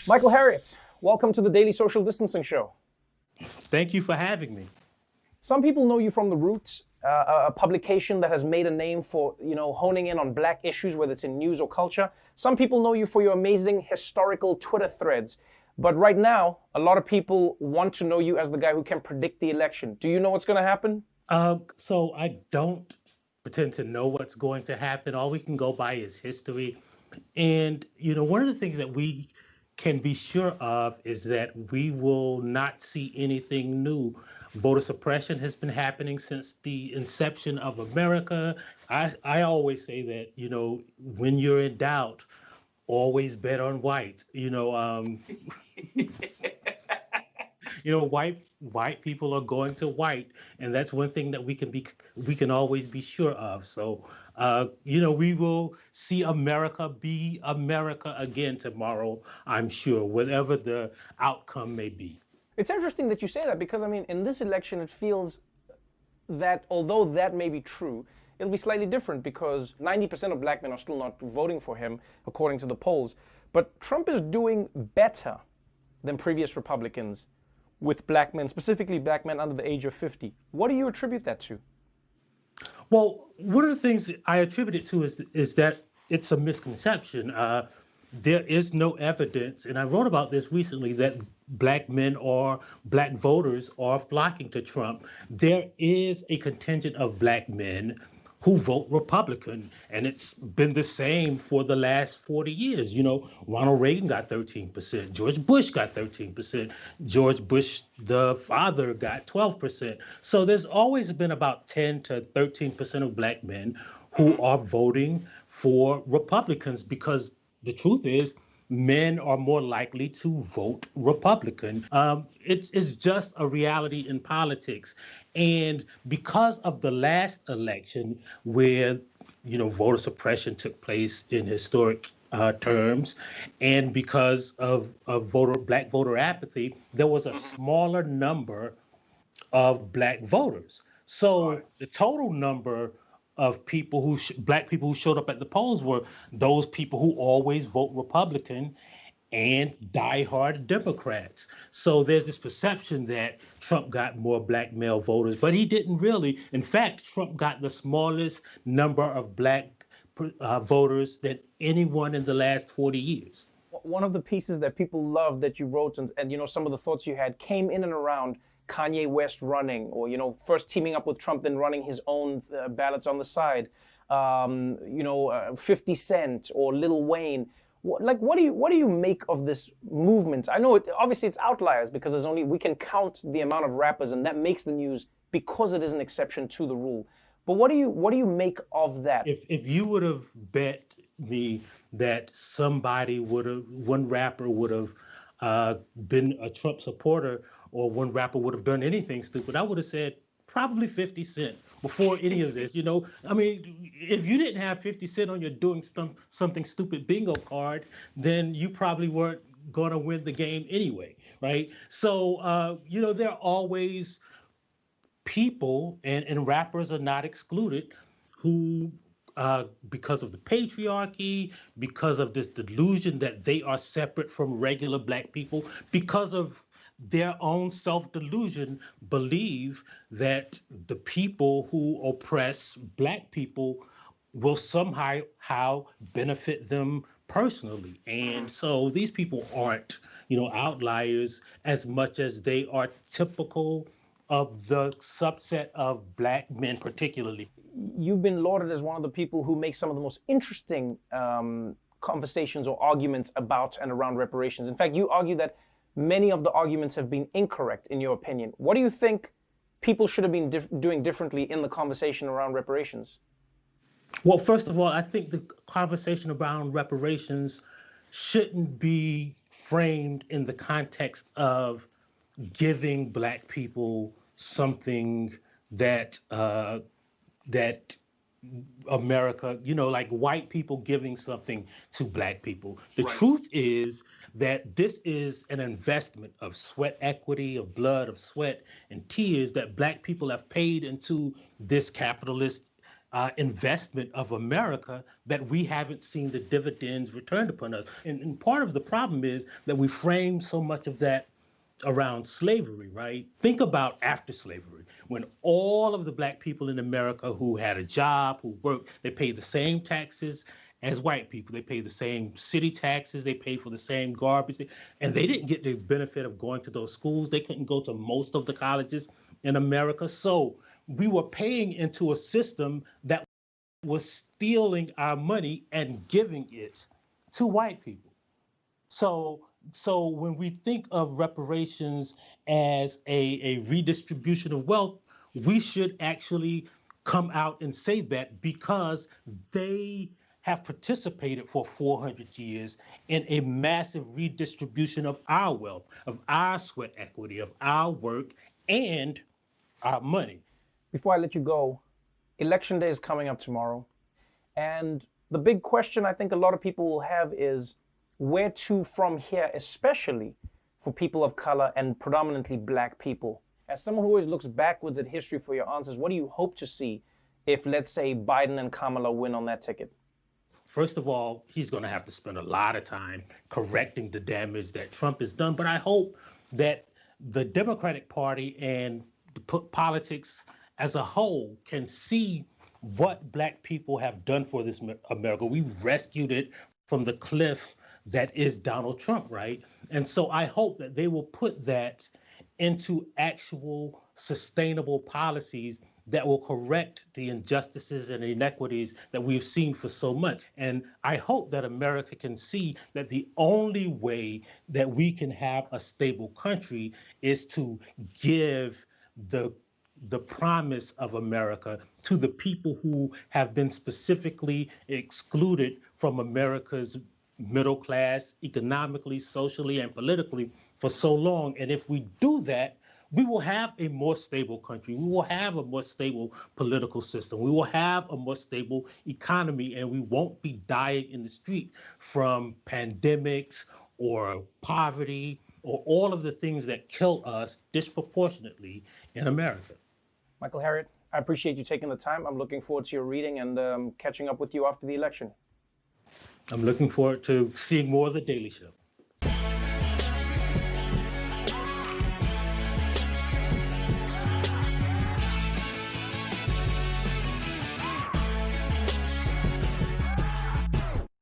Michael Harriot, welcome to the Daily Social Distancing Show. Thank you for having me. Some people know you from The Roots, a publication that has made a name for, honing in on black issues, whether it's in news or culture. Some people know you for your amazing historical Twitter threads. But right now, a lot of people want to know you as the guy who can predict the election. Do you know what's going to happen? So I don't pretend to know what's going to happen. All we can go by is history. And, one of the things that we can be sure of is that we will not see anything new. Voter suppression has been happening since the inception of America. I always say that, when you're in doubt, always bet on white. White people are going to white, and that's one thing that we can always be sure of. So we will see America be America again tomorrow, I'm sure, whatever the outcome may be. It's interesting that you say that because, in this election, it feels that although that may be true, it'll be slightly different because 90% of black men are still not voting for him, according to the polls. But Trump is doing better than previous Republicans with black men, specifically black men under the age of 50. What do you attribute that to? Well, one of the things I attribute it to is that it's a misconception. There is no evidence, and I wrote about this recently, that black men or black voters are flocking to Trump. There is a contingent of black men who vote Republican, and it's been the same for the last 40 years. Ronald Reagan got 13%, George Bush got 13%, George Bush the father got 12%. So there's always been about 10 to 13% of black men who are voting for Republicans because the truth is, men are more likely to vote Republican. It's just a reality in politics. And because of the last election where, voter suppression took place in historic terms, and because of black voter apathy, there was a smaller number of black voters. So the total number of people black people who showed up at the polls were those people who always vote Republican and diehard Democrats. So there's this perception that Trump got more black male voters, but he didn't really. In fact, Trump got the smallest number of black voters than anyone in the last 40 years. One of the pieces that people loved that you wrote and some of the thoughts you had came in and around Kanye West running, or first teaming up with Trump, then running his own ballots on the side. 50 Cent or Lil Wayne. What do you make of this movement? I know obviously it's outliers because we can count the amount of rappers, and that makes the news because it is an exception to the rule. But what do you make of that? If you would have bet me that one rapper would have been a Trump supporter, or one rapper would have done anything stupid, I would have said probably 50 Cent before any of this. If you didn't have 50 Cent on your doing something stupid bingo card, then you probably weren't going to win the game anyway, right? So, there are always people, and rappers are not excluded, who because of the patriarchy, because of this delusion that they are separate from regular black people, because of their own self-delusion, believe that the people who oppress black people will somehow benefit them personally. And so these people aren't, outliers as much as they are typical of the subset of black men particularly. You've been lauded as one of the people who make some of the most interesting conversations or arguments about and around reparations. In fact, you argue that many of the arguments have been incorrect, in your opinion. What do you think people should have been doing differently in the conversation around reparations? Well, first of all, I think the conversation around reparations shouldn't be framed in the context of giving black people something that America, like white people giving something to black people. The truth is that this is an investment of sweat equity, of blood, of sweat and tears that black people have paid into this capitalist investment of America that we haven't seen the dividends returned upon us. And part of the problem is that we frame so much of that around slavery, right? Think about after slavery, when all of the black people in America who had a job, who worked, they paid the same taxes as white people. They paid the same city taxes, they paid for the same garbage, and they didn't get the benefit of going to those schools. They couldn't go to most of the colleges in America. So we were paying into a system that was stealing our money and giving it to white people. So when we think of reparations as a redistribution of wealth, we should actually come out and say that because they have participated for 400 years in a massive redistribution of our wealth, of our sweat equity, of our work, and our money. Before I let you go, Election Day is coming up tomorrow. And the big question I think a lot of people will have is where to from here, especially for people of color and predominantly black people. As someone who always looks backwards at history for your answers, what do you hope to see if, let's say, Biden and Kamala win on that ticket? First of all, he's going to have to spend a lot of time correcting the damage that Trump has done. But I hope that the Democratic Party and politics as a whole can see what black people have done for this America. We've rescued it from the cliff that is Donald Trump, right? And so I hope that they will put that into actual sustainable policies that will correct the injustices and inequities that we've seen for so much. And I hope that America can see that the only way that we can have a stable country is to give the promise of America to the people who have been specifically excluded from America's middle class, economically, socially, and politically for so long. And if we do that, we will have a more stable country. We will have a more stable political system. We will have a more stable economy, and we won't be dying in the street from pandemics or poverty or all of the things that kill us disproportionately in America. Michael Harriot, I appreciate you taking the time. I'm looking forward to your reading and catching up with you after the election. I'm looking forward to seeing more of The Daily Show.